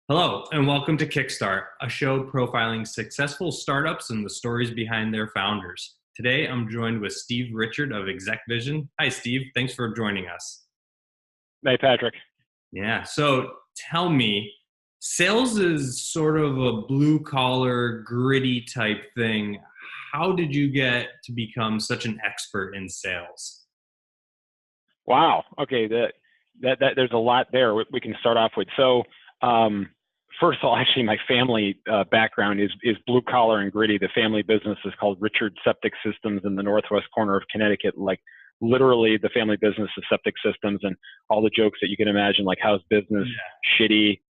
Hello, and welcome to Kickstart, a show profiling successful startups and the stories behind their founders. Today, I'm joined with Steve Richard of ExecVision. Hi, Steve. Thanks for joining us. Hey, Patrick. Yeah, so tell me, sales is sort of a blue collar, gritty type thing. How did you get to become such an expert in sales? Wow. Okay. There's a lot there we can start off with. First of all, actually, my family background is blue collar and gritty. The family business is called Richard Septic Systems in the northwest corner of Connecticut. Like literally, the family business is septic systems and all the jokes that you can imagine, like how's business, shitty,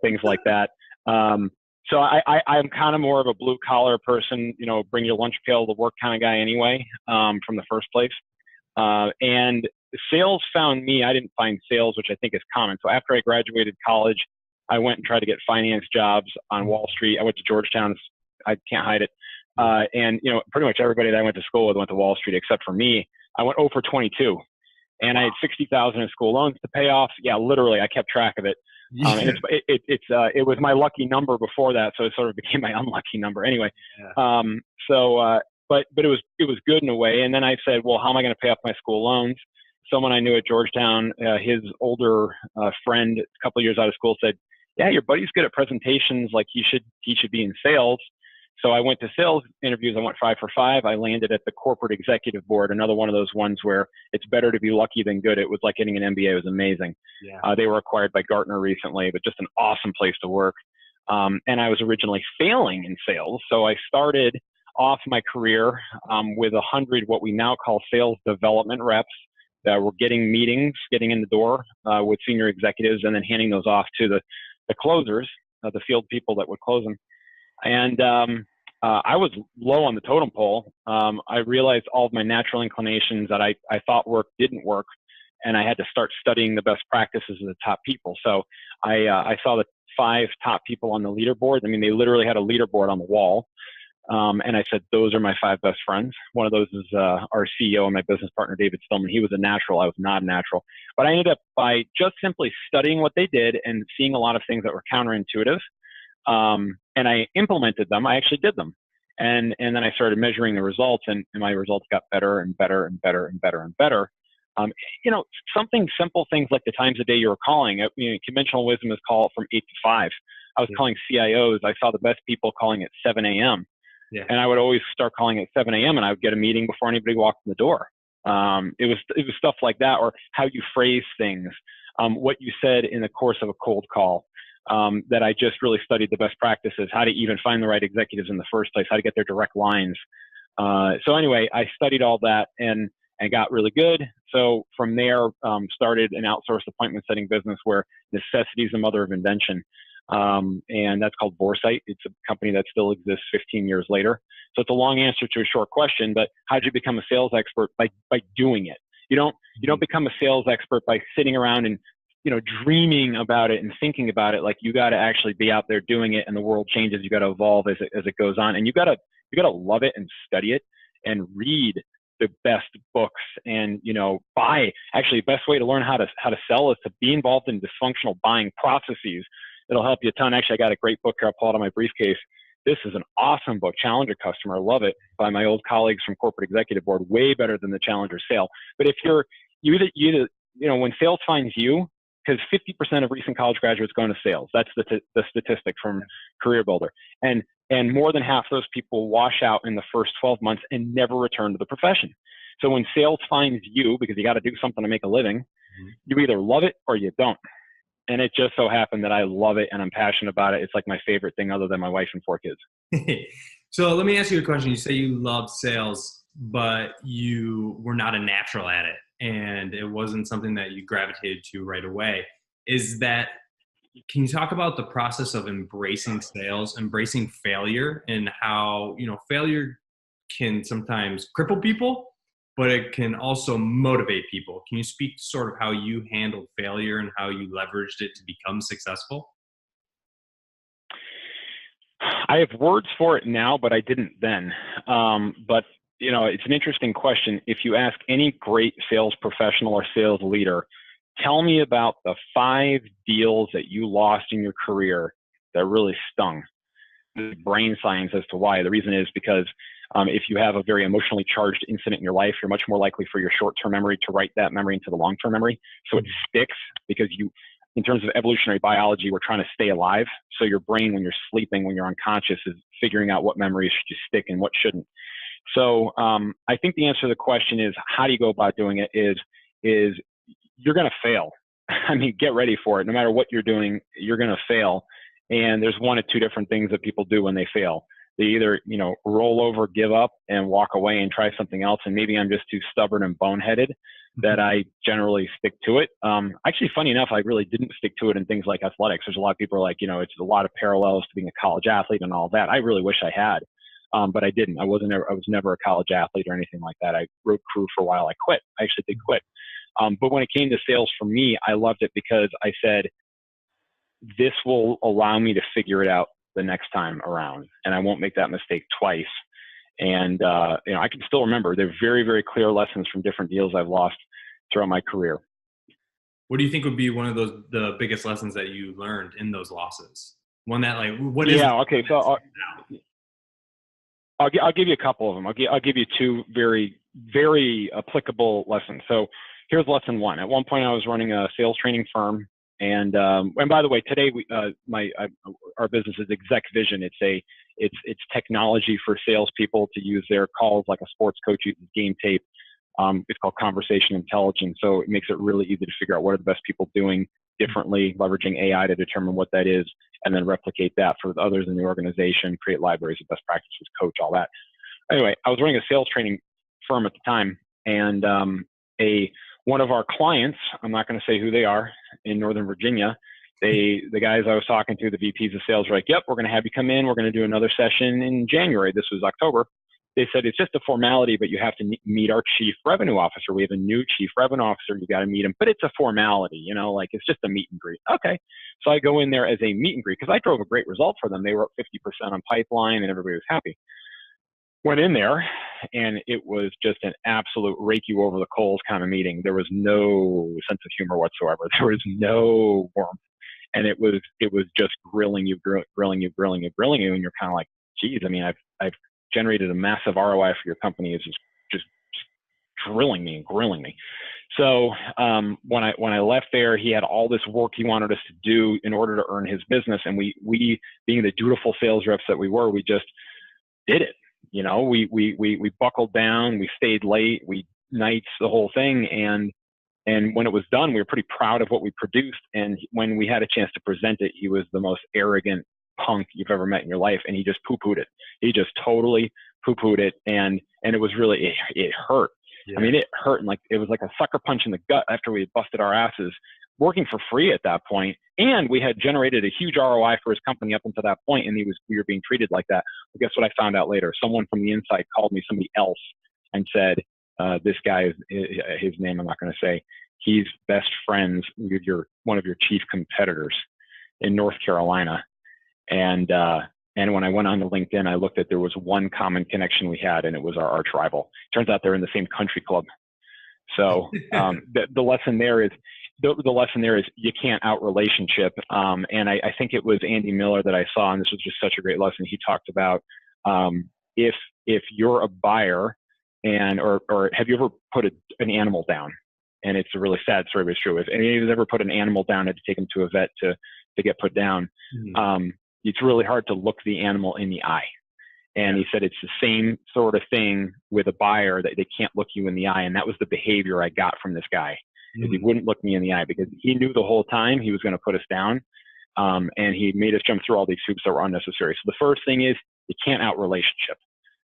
things like that. I'm kind of more of a blue collar person, bring your lunch pail to work kind of guy anyway, from the first place. And sales found me. I didn't find sales, which I think is common. So after I graduated college, I went and tried to get finance jobs on Wall Street. I went to Georgetown. I can't hide it. Pretty much everybody that I went to school with went to Wall Street except for me. I went 0 for 22, and I had 60,000 in school loans to pay off. Yeah, literally, I kept track of it. And it was my lucky number before that, so it sort of became my unlucky number anyway. Yeah. But it was good in a way. And then I said, well, how am I going to pay off my school loans? Someone I knew at Georgetown, his older friend, a couple of years out of school, said, yeah, your buddy's good at presentations. Like he should be in sales. So I went to sales interviews. I went 5 for 5. I landed at the corporate executive board, another one of those ones where it's better to be lucky than good. It was like getting an MBA. It was amazing. Yeah. They were acquired by Gartner recently, but just an awesome place to work. And I was originally failing in sales. So I started off my career with 100 what we now call sales development reps that were getting meetings, getting in the door with senior executives, and then handing those off to the closers, the field people that would close them. And I was low on the totem pole. I realized all of my natural inclinations that I thought worked didn't work, and I had to start studying the best practices of the top people. So I saw the 5 top people on the leaderboard. I mean, they literally had a leaderboard on the wall. And I said, those are my 5 best friends. One of those is our CEO and my business partner, David Stillman. He was a natural. I was not a natural. But I ended up by just simply studying what they did and seeing a lot of things that were counterintuitive. And I implemented them. I actually did them. And then I started measuring the results, and my results got better and better and better and better and better. Something simple things like the times a day you were calling. Conventional wisdom is call from 8 to 5. I was calling CIOs. I saw the best people calling at 7 a.m. Yeah. And I would always start calling at 7 a.m. and I would get a meeting before anybody walked in the door. It was stuff like that, or how you phrase things, what you said in the course of a cold call, that I just really studied the best practices, how to even find the right executives in the first place, how to get their direct lines. So anyway, I studied all that and got really good. So from there, started an outsourced appointment setting business where necessity is the mother of invention. And that's called Foresight. It's a company that still exists 15 years later. So it's a long answer to a short question, but how did you become a sales expert? By doing it. You don't become a sales expert by sitting around and, dreaming about it and thinking about it. Like you got to actually be out there doing it, and the world changes. You got to evolve as it goes on, and you got to love it and study it and read the best books and, actually the best way to learn how to sell is to be involved in dysfunctional buying processes. It'll help you a ton. Actually, I got a great book here. I'll pull out of my briefcase. This is an awesome book, Challenger Customer. I love it, by my old colleagues from Corporate Executive Board. Way better than the Challenger sale. But if you either, when sales finds you, because 50% of recent college graduates go into sales. That's the statistic from Career Builder. And more than half of those people wash out in the first 12 months and never return to the profession. So when sales finds you, because you got to do something to make a living, you either love it or you don't. And it just so happened that I love it and I'm passionate about it. It's like my favorite thing other than my wife and 4 kids. So let me ask you a question. You say you love sales, but you were not a natural at it, and it wasn't something that you gravitated to right away. Can you talk about the process of embracing sales, embracing failure, and how, failure can sometimes cripple people, but it can also motivate people? Can you speak to sort of how you handled failure and how you leveraged it to become successful? I have words for it now, but I didn't then. But it's an interesting question. If you ask any great sales professional or sales leader, tell me about the 5 deals that you lost in your career that really stung. The brain science as to why. The reason is because if you have a very emotionally charged incident in your life, you're much more likely for your short-term memory to write that memory into the long-term memory. So it sticks because in terms of evolutionary biology, we're trying to stay alive. So your brain, when you're sleeping, when you're unconscious, is figuring out what memories should stick and what shouldn't. So I think the answer to the question is, how do you go about doing it is you're going to fail. I mean, get ready for it. No matter what you're doing, you're going to fail. And there's one of two different things that people do when they fail. They either, roll over, give up, and walk away and try something else. And maybe I'm just too stubborn and boneheaded that I generally stick to it. Actually, funny enough, I really didn't stick to it in things like athletics. There's a lot of people are like, it's a lot of parallels to being a college athlete and all that. I really wish I had, but I didn't. I was never a college athlete or anything like that. I rode crew for a while. I quit. I actually did quit. But when it came to sales for me, I loved it because I said, this will allow me to figure it out the next time around, and I won't make that mistake twice. And, I can still remember they're very, very clear lessons from different deals I've lost throughout my career. What do you think would be one of the biggest lessons that you learned in those losses? One that what is? Yeah. Okay. So I'll give you a couple of them. I'll give you two very, very applicable lessons. So here's lesson one. At one point I was running a sales training firm. And by the way, today our business is ExecVision. It's technology for salespeople to use their calls like a sports coach uses game tape. It's called conversation intelligence. So it makes it really easy to figure out what are the best people doing differently, leveraging AI to determine what that is, and then replicate that for others in the organization, create libraries of best practices, coach, all that. Anyway, I was running a sales training firm at the time, and one of our clients, I'm not going to say who they are, in Northern Virginia, the guys I was talking to, the VPs of sales, were like, yep, we're going to have you come in. We're going to do another session in January. This was October. They said, it's just a formality, but you have to meet our chief revenue officer. We have a new chief revenue officer. You got to meet him, but it's a formality, it's just a meet and greet. Okay. So I go in there as a meet and greet because I drove a great result for them. They were up 50% on pipeline and everybody was happy. Went in there, and it was just an absolute rake you over the coals kind of meeting. There was no sense of humor whatsoever. There was no warmth, and it was just grilling you, and you're kind of like, geez, I mean, I've generated a massive ROI for your company. It's just drilling me and grilling me. So when I left there, he had all this work he wanted us to do in order to earn his business, and we being the dutiful sales reps that we were, we just did it. We buckled down, we stayed late, we nights, the whole thing. And when it was done, we were pretty proud of what we produced. And when we had a chance to present it, he was the most arrogant punk you've ever met in your life. And he just poo-pooed it. He just totally poo-pooed it. And it was really, it hurt. Yeah. I mean, it hurt. And it was like a sucker punch in the gut after we had busted our asses working for free at that point. And we had generated a huge ROI for his company up until that point, and we were being treated like that. Well, guess what I found out later? Someone from the inside called me, somebody else, and said, this guy, his name I'm not going to say, he's best friends with one of your chief competitors in North Carolina. And when I went on to LinkedIn, I looked at, there was one common connection we had, and it was our arch rival. Turns out they're in the same country club. So the lesson there is, you can't out relationship. And I think it was Andy Miller that I saw, and this was just such a great lesson. He talked about if you're a buyer or have you ever put an animal down? And it's a really sad story, but it's true. If anyone's ever put an animal down, had to take him to a vet to get put down, it's really hard to look the animal in the eye. And he said it's the same sort of thing with a buyer, that they can't look you in the eye. And that was the behavior I got from this guy. Is he wouldn't look me in the eye because he knew the whole time he was going to put us down. And he made us jump through all these hoops that were unnecessary. So the first thing is, you can't out relationship.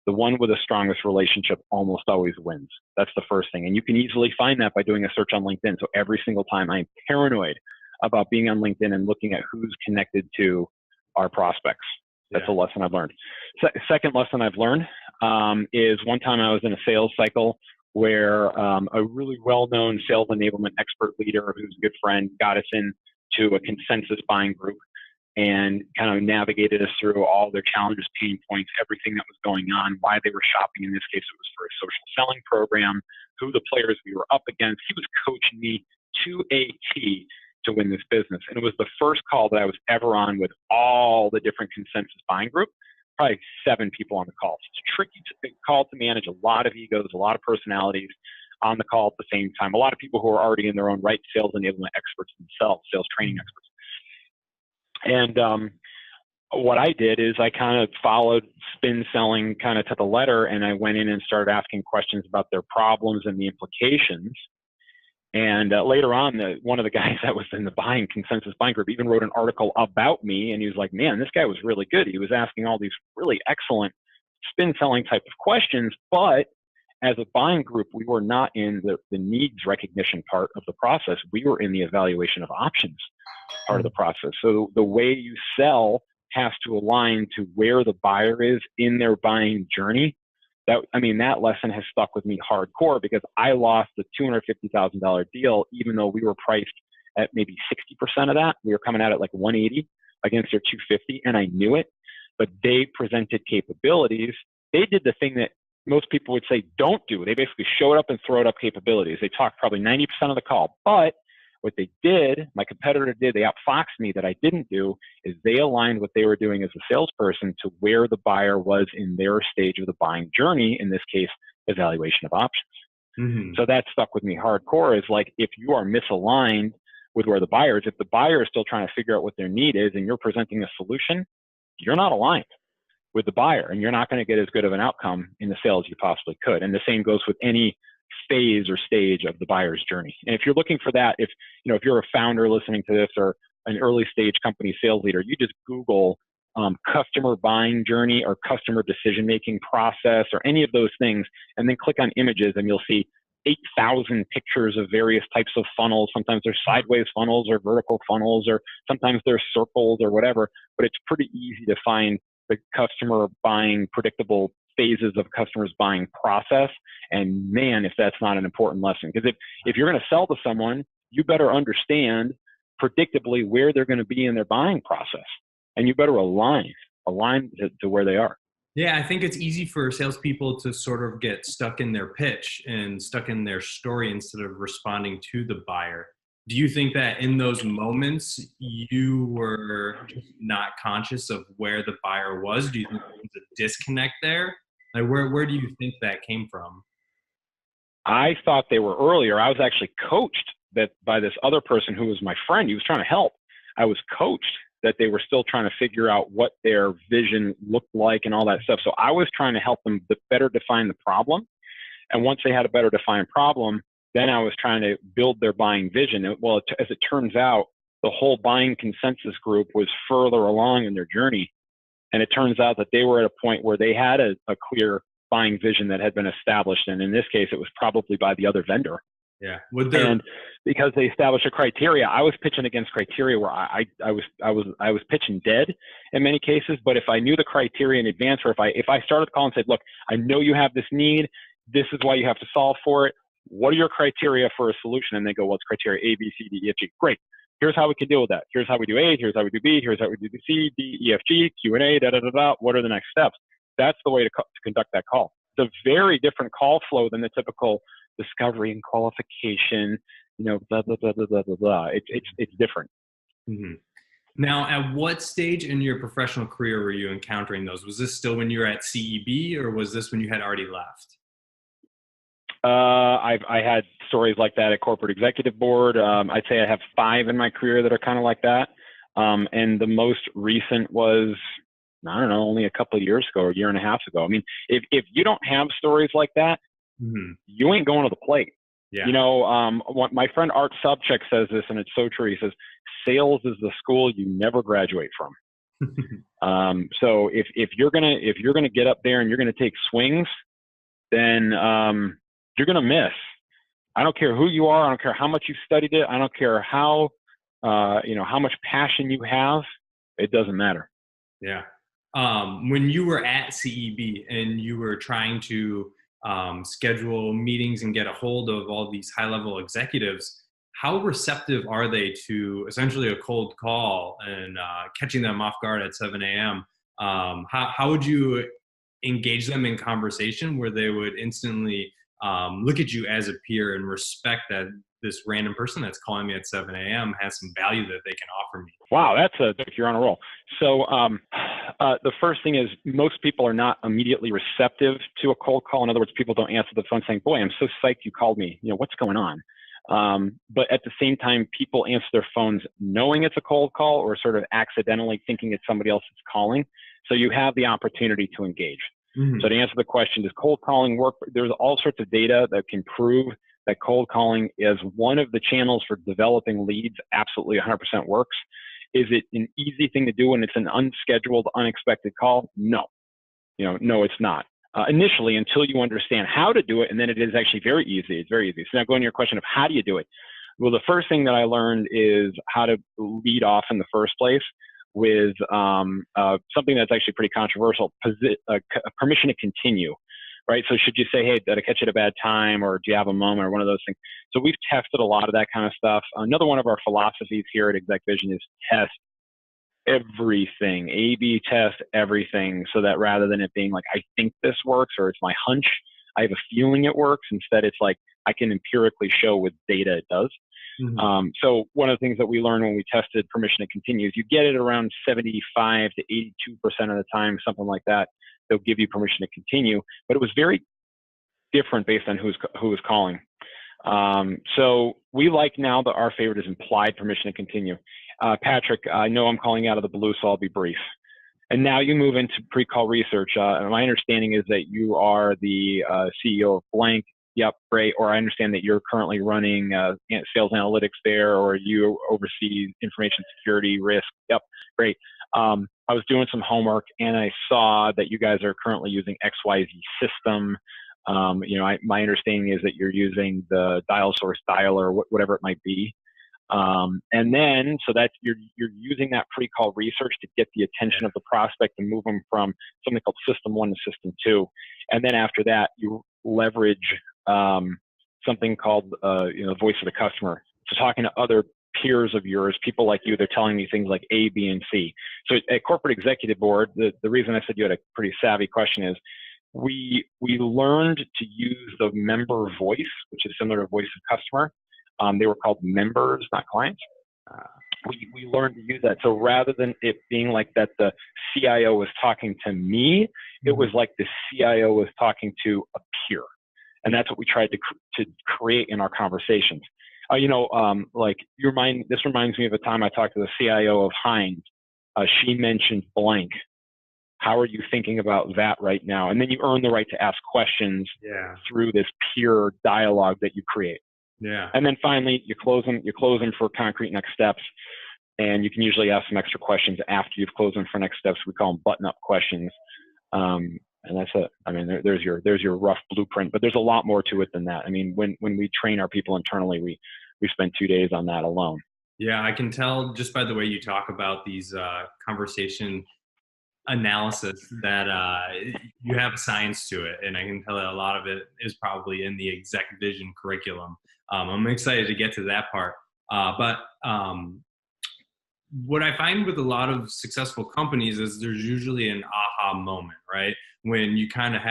The one with the strongest relationship almost always wins. That's the first thing. And you can easily find that by doing a search on LinkedIn. So every single time, I'm paranoid about being on LinkedIn and looking at who's connected to our prospects. That's a lesson I've learned. Second lesson I've learned is one time I was in a sales cycle where a really well-known sales enablement expert leader who's a good friend got us into a consensus buying group and kind of navigated us through all their challenges, pain points, everything that was going on, why they were shopping. In this case, it was for a social selling program, who the players we were up against. He was coaching me to a T to win this business. And it was the first call that I was ever on with all the different consensus buying group, probably 7 people on the call. So it's a tricky call to manage, a lot of egos, a lot of personalities on the call at the same time, a lot of people who are already in their own right sales enablement experts themselves, sales training experts. And what I did is I kind of followed spin selling kind of to the letter, and I went in and started asking questions about their problems and the implications. And later on, one of the guys that was in the consensus buying group even wrote an article about me, and he was like, man, this guy was really good. He was asking all these really excellent spin selling type of questions, but as a buying group, we were not in the needs recognition part of the process. We were in the evaluation of options part of the process. So the way you sell has to align to where the buyer is in their buying journey. That lesson has stuck with me hardcore, because I lost the $250,000 deal, even though we were priced at maybe 60% of that. We were coming out at like 180 against their 250, and I knew it, but they presented capabilities. They did the thing that most people would say don't do. They basically showed up and throwed up capabilities. They talked probably 90% of the call, but what they did, my competitor did, they outfoxed me that I didn't do, is they aligned what they were doing as a salesperson to where the buyer was in their stage of the buying journey, in this case, evaluation of options. Mm-hmm. So that stuck with me hardcore, is like, if you are misaligned with where the buyer is, if the buyer is still trying to figure out what their need is and you're presenting a solution, you're not aligned with the buyer, and you're not going to get as good of an outcome in the sales you possibly could. And the same goes with any phase or stage of the buyer's journey. And if you're looking for that, if you're a founder listening to this, or an early stage company sales leader, you just Google customer buying journey or customer decision making process or any of those things, and then click on images, and you'll see 8,000 pictures of various types of funnels. Sometimes they're sideways funnels or vertical funnels, or sometimes they're circles or whatever, but it's pretty easy to find the customer buying predictable phases of customers buying process. And man, if that's not an important lesson, because if you're going to sell to someone, you better understand predictably where they're going to be in their buying process, and you better align to where they are. Yeah, I think it's easy for salespeople to sort of get stuck in their pitch and stuck in their story instead of responding to the buyer. Do you think that in those moments you were not conscious of where the buyer was? Do you think there was a disconnect there? Like, where do you think that came from? I thought they were earlier. I was actually coached by this other person who was my friend. He was trying to help. I was coached that they were still trying to figure out what their vision looked like and all that stuff. So I was trying to help them better define the problem. And once they had a better defined problem, then I was trying to build their buying vision. Well, as it turns out, the whole buying consensus group was further along in their journey. And it turns out that they were at a point where they had a clear buying vision that had been established. And in this case, it was probably by the other vendor. Yeah. And because they established a criteria, I was pitching against criteria where I was pitching dead in many cases. But if I knew the criteria in advance, or if I started the call and said, look, I know you have this need. This is why you have to solve for it. What are your criteria for a solution? And they go, well, it's criteria A, B, C, D, E, F, G. Great. Here's how we can deal with that. Here's how we do A. Here's how we do B. Here's how we do C, D, E, F, G, Q&A, da-da-da-da. What are the next steps? That's the way to conduct that call. It's a very different call flow than the typical discovery and qualification, blah, blah, blah, blah, blah, blah, blah. It's different. Mm-hmm. Now, at what stage in your professional career were you encountering those? Was this still when you were at CEB, or was this when you had already left? I had stories like that at corporate executive board. I'd say I have 5 in my career that are kind of like that. And the most recent was, I don't know, only a couple of years ago, or a year and a half ago. I mean, if you don't have stories like that, mm-hmm. you ain't going to the plate. Yeah. What my friend Art Sobchak says this, and it's so true. He says, sales is the school you never graduate from. So if you're gonna get up there and you're gonna take swings, then you're gonna miss. I don't care who you are. I don't care how much you studied it. I don't care how much passion you have. It doesn't matter. Yeah. When you were at CEB and you were trying to schedule meetings and get a hold of all these high-level executives, how receptive are they to essentially a cold call and catching them off guard at 7 a.m.? How would you engage them in conversation where they would instantly look at you as a peer and respect that this random person that's calling me at 7 a.m. has some value that they can offer me. Wow, you're on a roll. So the first thing is most people are not immediately receptive to a cold call. In other words, people don't answer the phone saying, boy, I'm so psyched you called me. What's going on? But at the same time, people answer their phones knowing it's a cold call or sort of accidentally thinking it's somebody else that's calling. So you have the opportunity to engage. So to answer the question, does cold calling work? There's all sorts of data that can prove that cold calling is one of the channels for developing leads. Absolutely 100% works. Is it an easy thing to do when it's an unscheduled, unexpected call? No. No, it's not. Initially, until you understand how to do it, and then it is actually very easy. It's very easy. So now going to your question of how do you do it? Well, the first thing that I learned is how to lead off in the first place with something that's actually pretty controversial, permission to continue, right? So should you say, hey, did I catch you at a bad time, or do you have a moment, or one of those things? So we've tested a lot of that kind of stuff. Another one of our philosophies here at ExecVision is test everything, A/B test everything, so that rather than it being like, I think this works, or it's my hunch, I have a feeling it works. Instead, it's like, I can empirically show with data it does. So one of the things that we learned when we tested permission to continue is you get it around 75 to 82% of the time, something like that. They'll give you permission to continue, but it was very different based on who was calling. So we like now that our favorite is implied permission to continue. Patrick, I know I'm calling out of the blue, so I'll be brief. And now you move into pre-call research. My understanding is that you are the CEO of blank. Yep, great. Or I understand that you're currently running sales analytics there, or you oversee information security risk. Yep, great. I was doing some homework and I saw that you guys are currently using XYZ system. My understanding is that you're using the dial source dialer, whatever it might be. And then, so that you're using that pre-call research to get the attention of the prospect and move them from something called system 1 to system 2. And then after that, you leverage something called voice of the customer. So talking to other peers of yours, people like you, they're telling me things like A, B, and C. So at corporate executive board, the reason I said you had a pretty savvy question is we learned to use the member voice, which is similar to voice of customer. They were called members, not clients. We learned to use that. So rather than it being like that the CIO was talking to me, it was like the CIO was talking to a peer. And that's what we tried to create in our conversations. This reminds me of a time I talked to the CIO of Heinz. She mentioned blank. How are you thinking about that right now? And then you earn the right to ask questions through this peer dialogue that you create. Yeah. And then finally, you close them for concrete next steps. And you can usually ask some extra questions after you've closed them for next steps. We call them button-up questions. And that's it. I mean, there's your rough blueprint, but there's a lot more to it than that. I mean, when we train our people internally, we spend 2 days on that alone. Yeah, I can tell just by the way you talk about these conversation analysis that you have a science to it, and I can tell that a lot of it is probably in the ExecVision curriculum. I'm excited to get to that part, but what I find with a lot of successful companies is there's usually an aha moment, right? When you kind of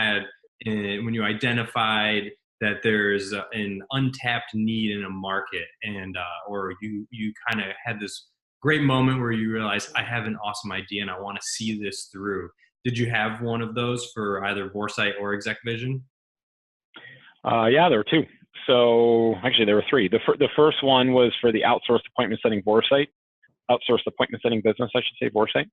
when you identified that there's an untapped need in a market, and or you kind of had this great moment where you realize I have an awesome idea and I want to see this through. Did you have one of those for either Vorsight or ExecVision? Yeah, there were two. So actually there were three. The first one was for the outsourced appointment setting business, I should say, Vorsight,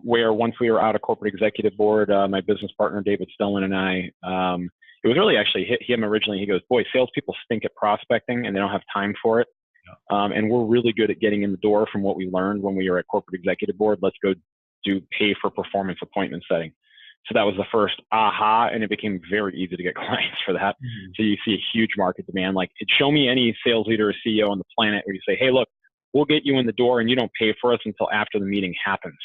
where once we were out of corporate executive board, my business partner, David Stillman, and I, it was really actually him originally. He goes, boy, salespeople stink at prospecting and they don't have time for it. And we're really good at getting in the door from what we learned when we were at corporate executive board. Let's go do pay for performance appointment setting. So that was the first aha, and it became very easy to get clients for that. So you see a huge market demand. Like, show me any sales leader or CEO on the planet where you say, hey, look, we'll get you in the door and you don't pay for us until after the meeting happens.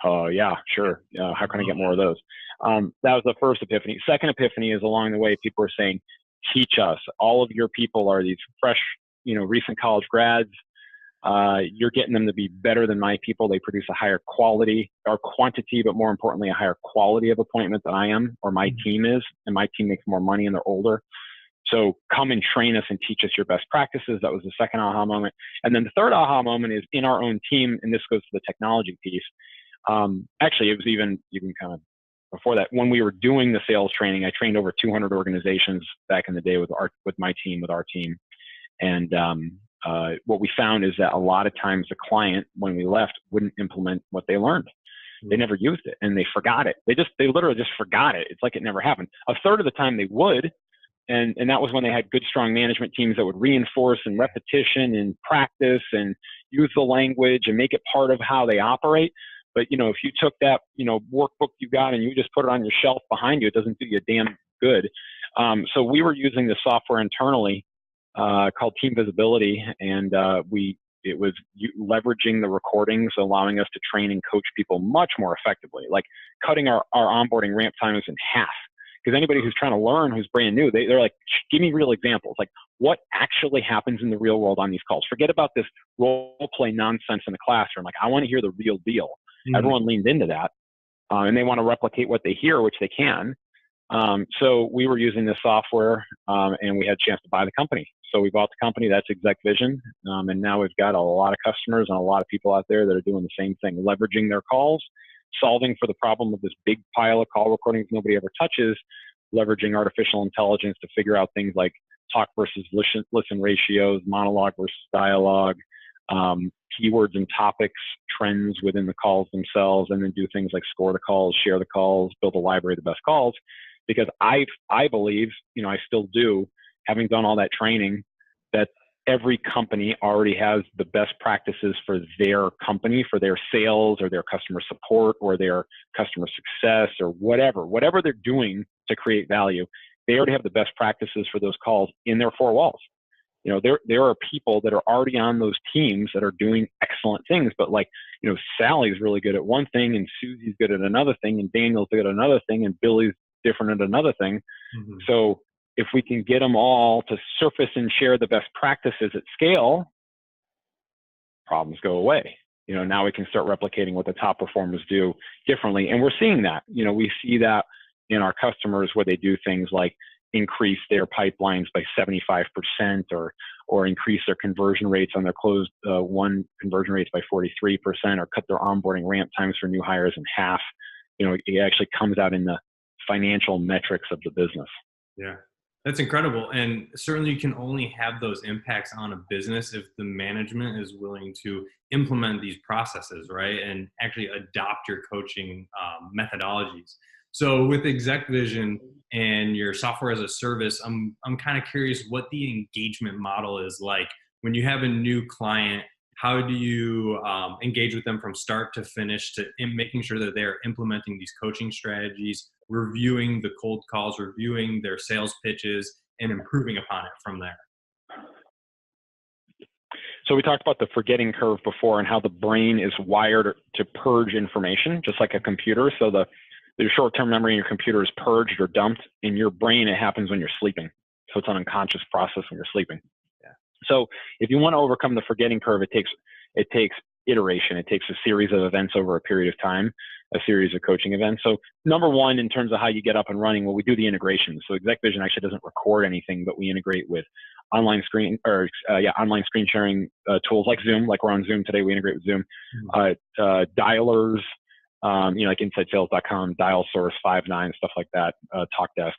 Oh, yeah, sure. How can I get more of those? That was the first epiphany. Second epiphany is along the way, people are saying, teach us. All of your people are these fresh, recent college grads. You're getting them to be better than my people. They produce a higher quality or quantity, but more importantly, a higher quality of appointment than I am or my team is. And my team makes more money and they're older. So come and train us and teach us your best practices. That was the second aha moment. And then the third aha moment is in our own team, and this goes to the technology piece. Actually, it was even kind of before that. When we were doing the sales training, I trained over 200 organizations back in the day with my team, with our team. And what we found is that a lot of times the client, when we left, wouldn't implement what they learned. They never used it and they forgot it. They literally just forgot it. It's like it never happened. A third of the time they would. And that was when they had good, strong management teams that would reinforce and repetition and practice and use the language and make it part of how they operate. But, if you took that, workbook you got and you just put it on your shelf behind you, it doesn't do you damn good. So we were using the software internally called Team Visibility, and it was leveraging the recordings, allowing us to train and coach people much more effectively, like cutting our onboarding ramp times in half. Because anybody who's trying to learn, who's brand new, they're like, give me real examples. Like, what actually happens in the real world on these calls? Forget about this role play nonsense in the classroom. Like, I want to hear the real deal. Mm-hmm. Everyone leaned into that, and they want to replicate what they hear, which they can. So we were using this software, and we had a chance to buy the company. So we bought the company. That's ExecVision, and now we've got a lot of customers and a lot of people out there that are doing the same thing, leveraging their calls, solving for the problem of this big pile of call recordings nobody ever touches, leveraging artificial intelligence to figure out things like talk versus listen ratios, monologue versus dialogue, keywords and topics, trends within the calls themselves, and then do things like score the calls, share the calls, build a library of the best calls. Because I believe, I still do, having done all that training, that every company already has the best practices for their company, for their sales or their customer support or their customer success or whatever they're doing to create value. They already have the best practices for those calls in their four walls. There are people that are already on those teams that are doing excellent things, but Sally's really good at one thing and Susie's good at another thing and Daniel's good at another thing and Billy's different at another thing. Mm-hmm. So if we can get them all to surface and share the best practices at scale, problems go away. Now we can start replicating what the top performers do differently. And we're seeing that. We see that in our customers where they do things like increase their pipelines by 75% or increase their conversion rates on their closed won conversion rates by 43% or cut their onboarding ramp times for new hires in half. It actually comes out in the financial metrics of the business. Yeah. That's incredible. And certainly you can only have those impacts on a business if the management is willing to implement these processes, right? And actually adopt your coaching methodologies. So with ExecVision and your software as a service, I'm kind of curious what the engagement model is like. When you have a new client, how do you engage with them from start to finish in making sure that they're implementing these coaching strategies, reviewing the cold calls, reviewing their sales pitches, and improving upon it from there? So we talked about the forgetting curve before and how the brain is wired to purge information, just like a computer. So the short-term memory in your computer is purged or dumped. In your brain, it happens when you're sleeping. So it's an unconscious process when you're sleeping. Yeah. So if you want to overcome the forgetting curve, it takes iteration. It takes a series of events over a period of time, a series of coaching events. So number one, in terms of how you get up and running, well, we do the integration. So ExecVision actually doesn't record anything, but we integrate with online screen sharing tools like Zoom. Like we're on Zoom today, we integrate with Zoom. Dialers, like InsideSales.com, DialSource, Five9, stuff like that, TalkDesk.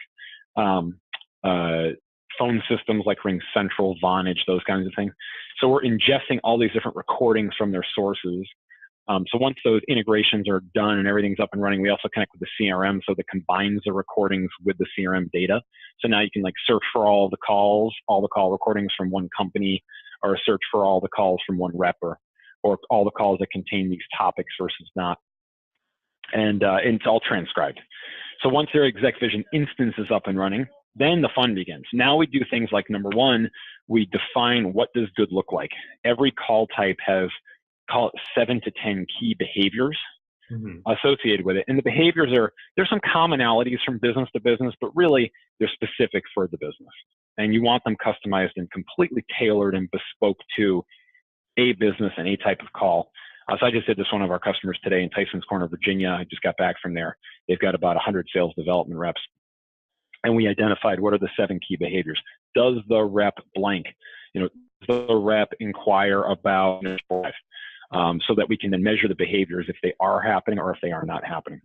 Phone systems like RingCentral, Vonage, those kinds of things. So we're ingesting all these different recordings from their sources. So once those integrations are done and everything's up and running, we also connect with the CRM so that combines the recordings with the CRM data. So now you can search for all the call recordings from one company, or search for all the calls from one rep, or all the calls that contain these topics versus not. And it's all transcribed. So once their ExecVision instance is up and running, then the fun begins. Now we do things like, number one, we define what does good look like. Every call type has, call it 7 to 10 key behaviors associated with it. And the behaviors there's some commonalities from business to business, but really they're specific for the business. And you want them customized and completely tailored and bespoke to a business and a type of call. So I just did this one of our customers today in Tyson's Corner, Virginia. I just got back from there. They've got about 100 sales development reps. And we identified what are the 7 key behaviors. Does the rep blank? Does the rep inquire about so that we can then measure the behaviors if they are happening or if they are not happening.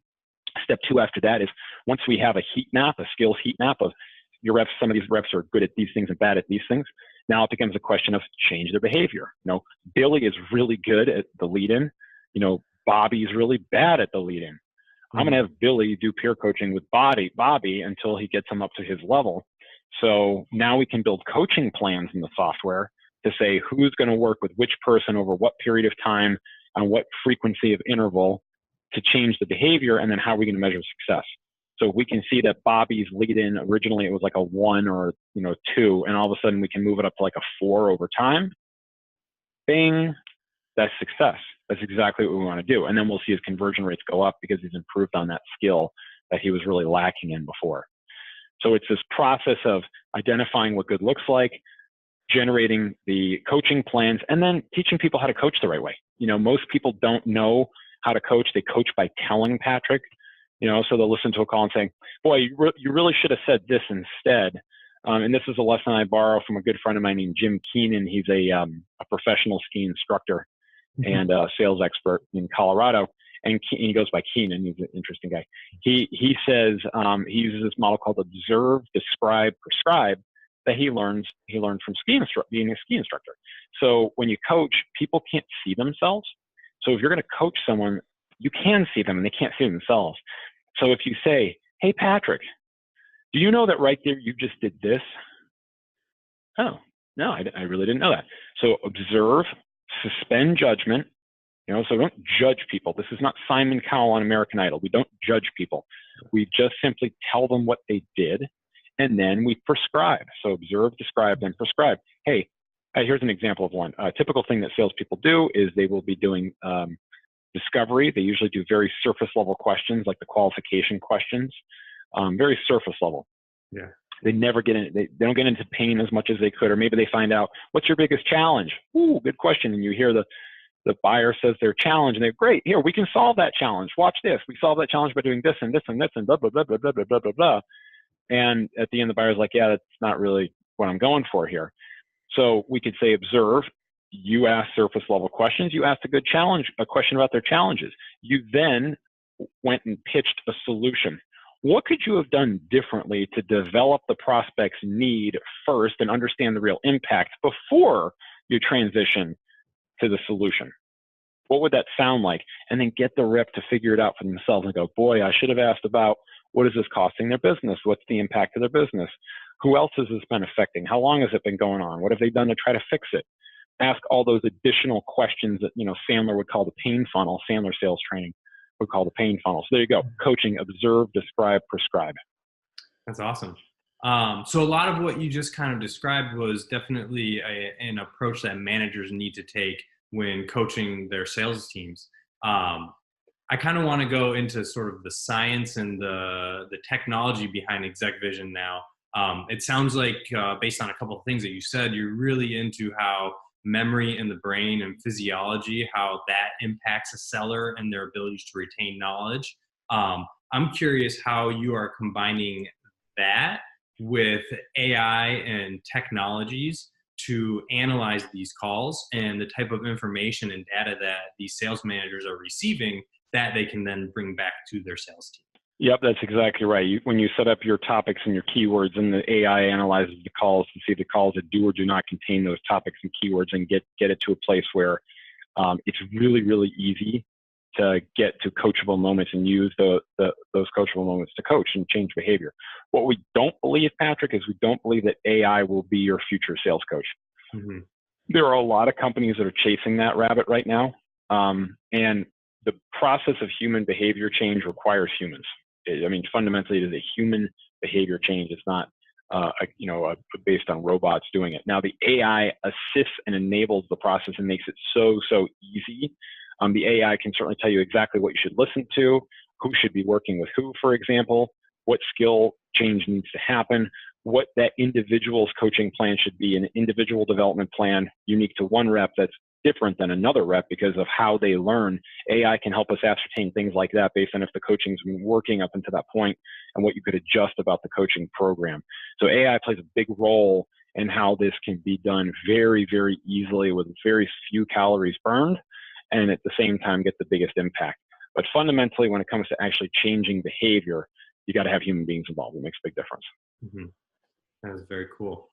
Step 2 after that is once we have a heat map, a skills heat map of your reps, some of these reps are good at these things and bad at these things. Now it becomes a question of change their behavior. Billy is really good at the lead-in. Bobby's really bad at the lead-in. I'm going to have Billy do peer coaching with Bobby until he gets him up to his level. So now we can build coaching plans in the software to say who's going to work with which person over what period of time on what frequency of interval to change the behavior, and then how are we going to measure success. So we can see that Bobby's lead-in, originally it was like a 1 or 2, and all of a sudden we can move it up to like a 4 over time. Bing, that's success. That's exactly what we want to do. And then we'll see his conversion rates go up because he's improved on that skill that he was really lacking in before. So it's this process of identifying what good looks like, generating the coaching plans, and then teaching people how to coach the right way. Most people don't know how to coach. They coach by telling, Patrick. So they'll listen to a call and say, boy, you really should have said this instead. And this is a lesson I borrow from a good friend of mine named Jim Keenan. He's a professional ski instructor and a sales expert in Colorado. And he goes by Keenan. He's an interesting guy. He says he uses this model called observe, describe, prescribe that he learned from being a ski instructor. So when you coach, people can't see themselves. So if you're going to coach someone, you can see them and they can't see themselves. So if you say, hey, Patrick, do you know that right there you just did this? Oh, no, I really didn't know that. So observe, suspend judgment. So don't judge people. This is not Simon Cowell on American Idol. We don't judge people. We just simply tell them what they did, and then we prescribe. So observe, describe, then prescribe. Hey, here's an example of one. A typical thing that salespeople do is they will be doing discovery. They usually do very surface level questions like the qualification questions, very surface level. Yeah. They never get in. They don't get into pain as much as they could, or maybe they find out what's your biggest challenge. Ooh, good question. And you hear the buyer says their challenge, and they're great. Here, we can solve that challenge. Watch this. We solve that challenge by doing this and this and this and blah blah blah blah blah blah blah blah blah. And at the end, the buyer's like, yeah, that's not really what I'm going for here. So we could say, observe. You asked surface level questions. You asked a question about their challenges. You then went and pitched a solution. What could you have done differently to develop the prospect's need first and understand the real impact before you transition to the solution? What would that sound like? And then get the rep to figure it out for themselves and go, boy, I should have asked about what is this costing their business? What's the impact of their business? Who else has this been affecting? How long has it been going on? What have they done to try to fix it? Ask all those additional questions that, Sandler would call the pain funnel. Sandler sales training would call the pain funnel. So there you go. Coaching, observe, describe, prescribe. That's awesome. So a lot of what you just kind of described was definitely an approach that managers need to take when coaching their sales teams. I kind of want to go into sort of the science and the technology behind ExecVision now. It sounds like based on a couple of things that you said, you're really into how memory in the brain and physiology, how that impacts a seller and their abilities to retain knowledge. I'm curious how you are combining that with AI and technologies to analyze these calls and the type of information and data that these sales managers are receiving that they can then bring back to their sales team. Yep, that's exactly right. When you set up your topics and your keywords, and the AI analyzes the calls to see the calls that do or do not contain those topics and keywords, and get it to a place where it's really, really easy to get to coachable moments and use those coachable moments to coach and change behavior. What we don't believe, Patrick, is we don't believe that AI will be your future sales coach. Mm-hmm. There are a lot of companies that are chasing that rabbit right now, and the process of human behavior change requires humans. Fundamentally, it is a human behavior change. It's not, based on robots doing it. Now, the AI assists and enables the process and makes it so easy. The AI can certainly tell you exactly what you should listen to, who should be working with who, for example, what skill change needs to happen, what that individual's coaching plan should be, an individual development plan unique to one rep that's different than another rep because of how they learn. AI can help us ascertain things like that based on if the coaching's been working up until that point and what you could adjust about the coaching program. So AI plays a big role in how this can be done very, very easily with very few calories burned, and at the same time get the biggest impact. But fundamentally, when it comes to actually changing behavior, you got to have human beings involved. It makes a big difference. Mm-hmm. That is very cool.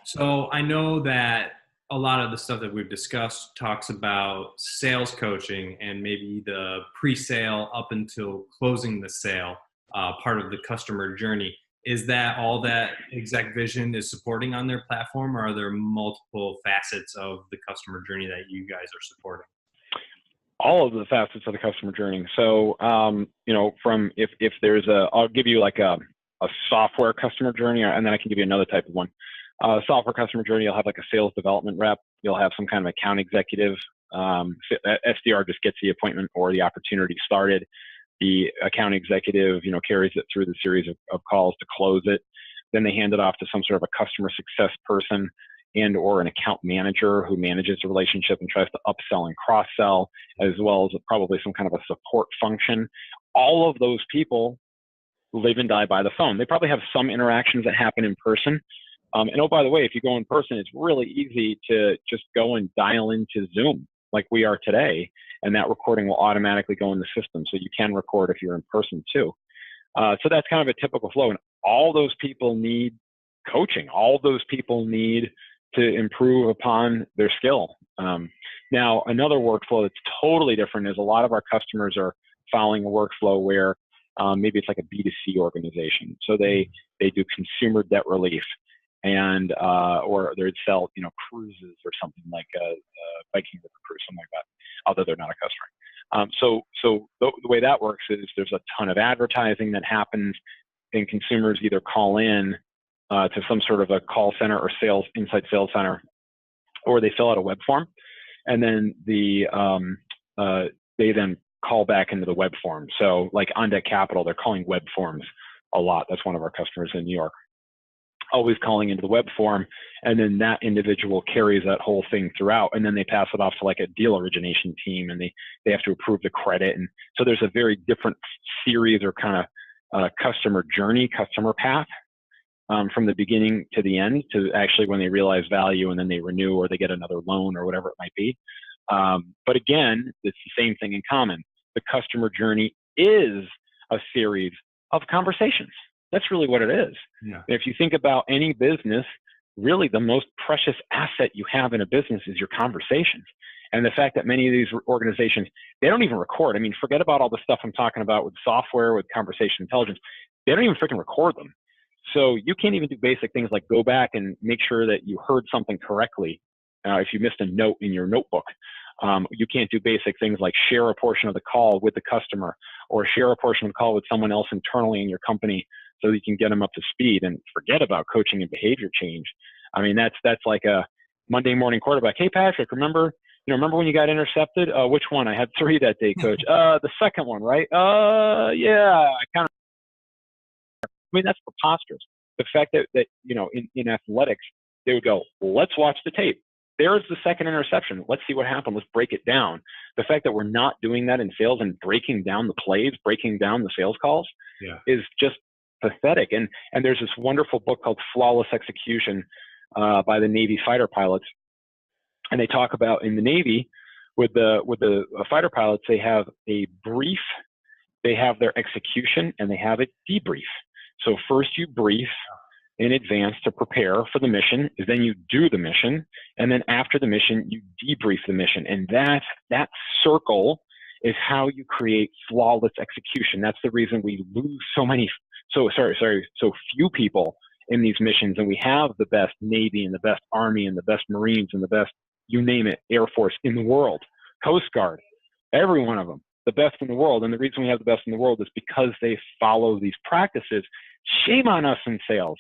So I know that a lot of the stuff that we've discussed talks about sales coaching and maybe the pre-sale up until closing the sale, part of the customer journey. Is that all that ExecVision is supporting on their platform, or are there multiple facets of the customer journey that you guys are supporting? All of the facets of the customer journey. So, from if there's I'll give you like a software customer journey, and then I can give you another type of one. Software customer journey, you'll have like a sales development rep. You'll have some kind of account executive. SDR just gets the appointment or the opportunity started. The account executive, carries it through the series of calls to close it. Then they hand it off to some sort of a customer success person and or an account manager who manages the relationship and tries to upsell and cross-sell, as well as probably some kind of a support function. All of those people live and die by the phone. They probably have some interactions that happen in person. And oh, by the way, if you go in person, it's really easy to just go and dial into Zoom like we are today, and that recording will automatically go in the system. So you can record if you're in person too. So that's kind of a typical flow. And all those people need coaching. All those people need to improve upon their skill. Now, another workflow that's totally different is a lot of our customers are following a workflow where maybe it's like a B2C organization. So they do consumer debt relief, and or they'd sell cruises or something like a Viking River cruise, something like that, although they're not a customer. So the way that works is there's a ton of advertising that happens, and consumers either call in to some sort of a call center or inside sales center, or they fill out a web form, and then they then call back into the web form. So like On Deck Capital, they're calling web forms a lot. That's one of our customers in New York. Always calling into the web form, and then that individual carries that whole thing throughout, and then they pass it off to like a deal origination team, and they have to approve the credit. And so there's a very different series or kind of customer journey, customer path from the beginning to the end to actually when they realize value and then they renew or they get another loan or whatever it might be. But again, it's the same thing in common. The customer journey is a series of conversations. That's really what it is. Yeah. If you think about any business, really the most precious asset you have in a business is your conversations. And the fact that many of these organizations, they don't even record. I mean, forget about all the stuff I'm talking about with software, with conversation intelligence. They don't even freaking record them. So you can't even do basic things like go back and make sure that you heard something correctly. If you missed a note in your notebook, you can't do basic things like share a portion of the call with the customer or share a portion of the call with someone else internally in your company so that you can get them up to speed, and forget about coaching and behavior change. I mean, that's like a Monday morning quarterback. Hey, Patrick, remember when you got intercepted? Which one? I had 3 that day, coach. The second one, right? Yeah, I mean, that's preposterous. The fact that in athletics, they would go, well, let's watch the tape. There's the second interception. Let's see what happened. Let's break it down. The fact that we're not doing that in sales and breaking down the plays, breaking down the sales calls is just pathetic. And there's this wonderful book called Flawless Execution by the Navy fighter pilots. And they talk about in the Navy with the fighter pilots, they have a brief, they have their execution, and they have a debrief. So first you brief in advance to prepare for the mission, then you do the mission, and then after the mission, you debrief the mission. And that circle is how you create flawless execution. That's the reason we lose so few people in these missions, and we have the best Navy and the best Army and the best Marines and the best, you name it, Air Force in the world, Coast Guard, every one of them, the best in the world. And the reason we have the best in the world is because they follow these practices. Shame on us in sales.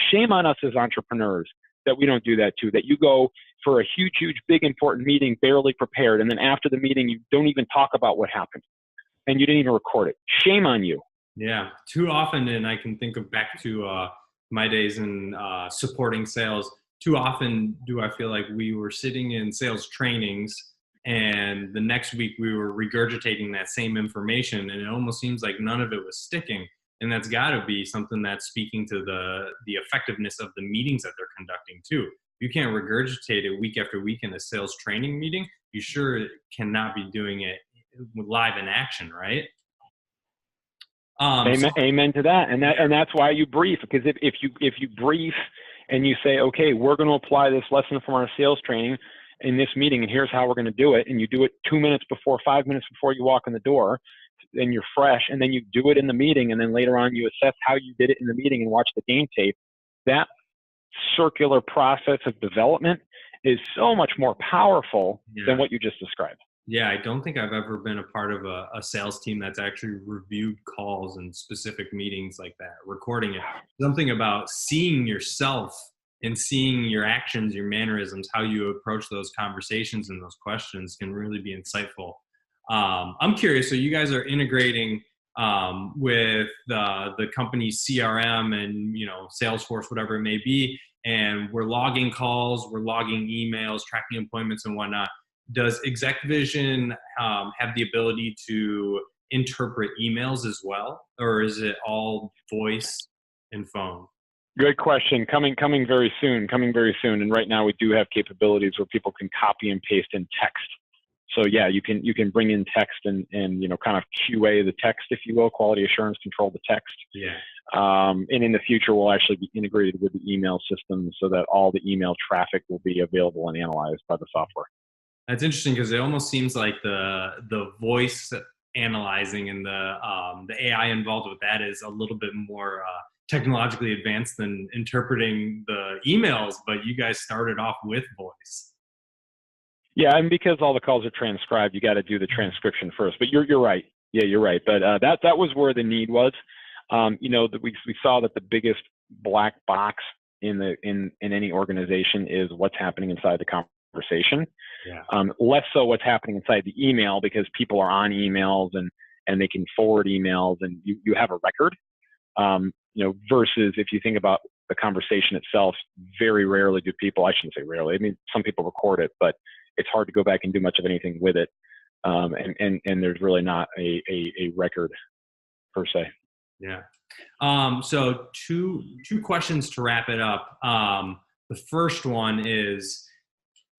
Shame on us as entrepreneurs that we don't do that too, that you go for a huge, big, important meeting, barely prepared. And then after the meeting, you don't even talk about what happened and you didn't even record it. Shame on you. Yeah, too often. And I can think of back to my days in supporting sales. too often do I feel like we were sitting in sales trainings and the next week we were regurgitating that same information, and it almost seems like none of it was sticking. And that's got to be something that's speaking to the effectiveness of the meetings that they're conducting too. You can't regurgitate it week after week in a sales training meeting. You sure cannot be doing it live in action, right? Amen to that. And that's why you brief, because if you brief and you say, okay, we're going to apply this lesson from our sales training in this meeting, and here's how we're going to do it, and you do it 2 minutes before, 5 minutes before you walk in the door, and you're fresh, and then you do it in the meeting, and then later on you assess how you did it in the meeting and watch the game tape. That circular process of development is so much more powerful than what you just described. Yeah, I don't think I've ever been a part of a sales team that's actually reviewed calls and specific meetings like that, recording it. Something about seeing yourself and seeing your actions, your mannerisms, how you approach those conversations and those questions can really be insightful. I'm curious, so you guys are integrating with the company's CRM and, Salesforce, whatever it may be, and we're logging calls, we're logging emails, tracking appointments and whatnot. Does ExecVision have the ability to interpret emails as well, or is it all voice and phone? Good question. Coming very soon. And right now we do have capabilities where people can copy and paste in text. So yeah, you can bring in text and kind of QA the text, if you will, quality assurance control the text. Yeah. And in the future, we'll actually be integrated with the email system so that all the email traffic will be available and analyzed by the software. That's interesting because it almost seems like the voice analyzing and the AI involved with that is a little bit more technologically advanced than interpreting the emails, but you guys started off with voice. Yeah, and because all the calls are transcribed, you got to do the transcription first. But you're right. Yeah, you're right. But that was where the need was. We saw that the biggest black box in any organization is what's happening inside the conversation. Yeah. Less so what's happening inside the email, because people are on emails and they can forward emails and you have a record. Versus if you think about the conversation itself, very rarely do people, I shouldn't say rarely, I mean, some people record it, but it's hard to go back and do much of anything with it. And there's really not a record per se. Yeah. So two questions to wrap it up. The first one is,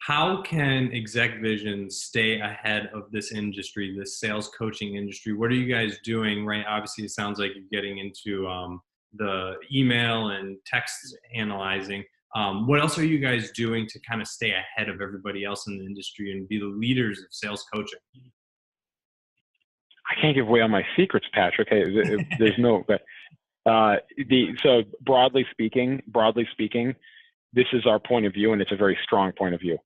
how can ExecVision stay ahead of this industry, this sales coaching industry? What are you guys doing, right? Obviously, it sounds like you're getting into the email and text analyzing. What else are you guys doing to kind of stay ahead of everybody else in the industry and be the leaders of sales coaching? I can't give away all my secrets, Patrick. There's no. So broadly speaking, this is our point of view, and it's a very strong point of view.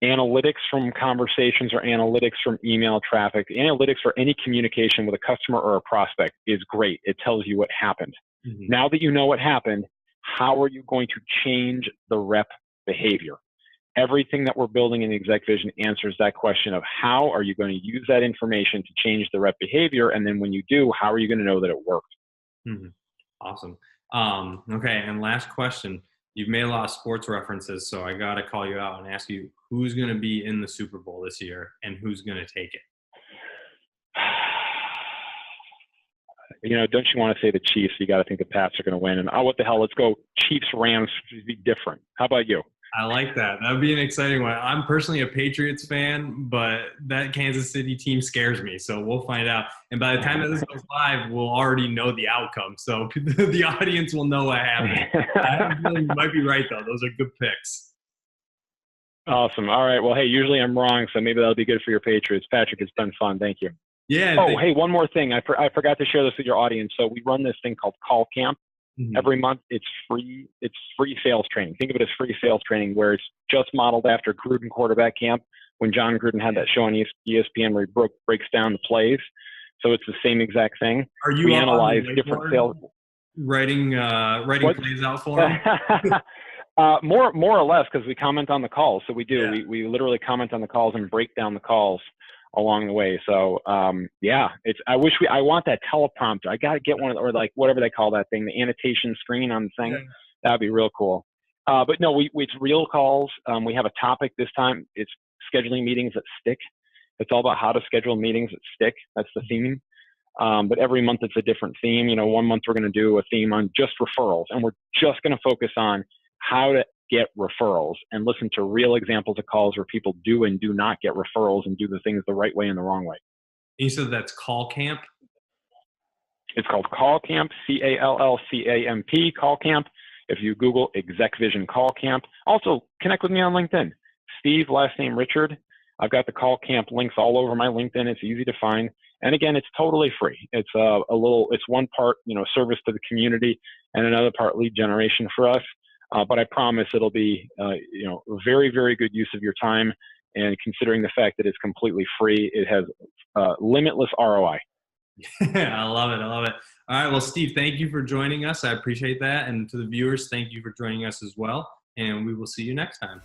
Analytics from conversations or analytics from email traffic, analytics for any communication with a customer or a prospect is great. It tells you what happened. Mm-hmm. Now that you know what happened, how are you going to change the rep behavior? Everything that we're building in ExecVision answers that question of how are you going to use that information to change the rep behavior? And then when you do, how are you going to know that it worked? Mm-hmm. Awesome. Okay, and last question. You've made a lot of sports references, so I got to call you out and ask you, who's going to be in the Super Bowl this year and who's going to take it? Don't you want to say the Chiefs? You got to think the Pats are going to win. And what the hell? Let's go Chiefs, Rams to be different. How about you? I like that. That would be an exciting one. I'm personally a Patriots fan, but that Kansas City team scares me. So we'll find out. And by the time that this goes live, we'll already know the outcome. So the audience will know what happened. You might be right, though. Those are good picks. Awesome. All right. Well, hey, usually I'm wrong, so maybe that'll be good for your Patriots. Patrick, it's been fun. Thank you. Yeah. Oh, hey, one more thing. I forgot to share this with your audience. So we run this thing called Call Camp. Mm-hmm. Every month. It's free sales training. Think of it as free sales training, where it's just modeled after Gruden Quarterback Camp, when John Gruden had that show on ESPN where he breaks down the plays. So it's the same exact thing. Are you we analyze different sales, writing plays out for them? More or less, because we comment on the calls. So we do. Yeah. We literally comment on the calls and break down the calls along the way. So I want that teleprompter. I got to get one, or like whatever they call that thing, the annotation screen on the thing. Yeah. That'd be real cool. But no, it's real calls. We have a topic this time. It's scheduling meetings that stick. It's all about how to schedule meetings that stick. That's the theme. But every month it's a different theme. You know, one month we're going to do a theme on just referrals, and we're just going to focus on how to get referrals and listen to real examples of calls where people do and do not get referrals and do the things the right way and the wrong way. You said that's Call Camp? It's called Call Camp, CALLCAMP, Call Camp. If you Google ExecVision Call Camp, also connect with me on LinkedIn. Steve, last name Richard. I've got the Call Camp links all over my LinkedIn. It's easy to find. And again, it's totally free. It's it's one part, service to the community and another part lead generation for us. But I promise it'll be, very, very good use of your time. And considering the fact that it's completely free, it has limitless ROI. I love it. All right. Well, Steve, thank you for joining us. I appreciate that. And to the viewers, thank you for joining us as well. And we will see you next time.